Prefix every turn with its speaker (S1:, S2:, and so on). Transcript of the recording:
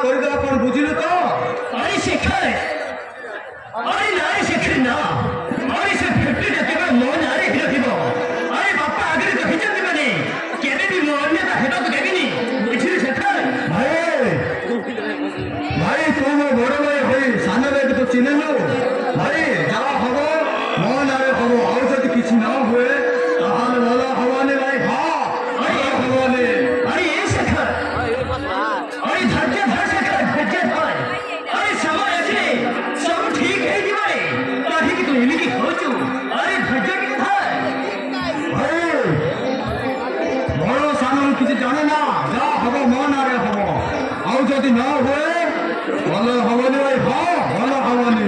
S1: କରିଦେବା କ'ଣ ବୁଝିଲୁ ତ?
S2: अरे शेखर अरे नारे शेखर ना अरे से फैक्ट्री ଯେତେବେଳେ ମୋ ନାଁରେ ଥିବ अरे ବାପା ଆଗରେ କହିଛନ୍ତି ମାନେ କେବେ ବି ମୋ ଅନ୍ୟତା ହେବାକୁ ଦେବିନି ବୁଝିଲୁ शेखर
S1: ଭାଇ ତୁ ମୋ ବଡ଼ ଭାଇ ଭାଇ ସାନ ଭାଇକୁ ତ ଚିହ୍ନିଲୁ ଭାଇ ଯାହା ହବ ମୋ ନାଁରେ ହବ ଆଉ ଯଦି କିଛି ନ ହୁଏ ତାହେଲେ ଭଲ ହବନି ଭାଇ ହଁ ହବନି।
S2: अरे ये शेखर अरे धैर्य धर शेखर धैर्य धर अरे समय আছে सब ठीक है ଯିବାରେ କାହିଁକି ତୁ ଏମିତି ହଉଛୁ अरे धैर्य ଟିକେ ଧର
S1: ଭାଇ ବଡ଼ ସାନରୁ କିଛି ଜାଣେ ନା ଯାହା ହବ ମୋ ନାଁରେ ହବ ଆଉ ଯଦି ନ ହୁଏ ଭଲ ହବନି ଭାଇ ହଁ ଭଲ ହବନି।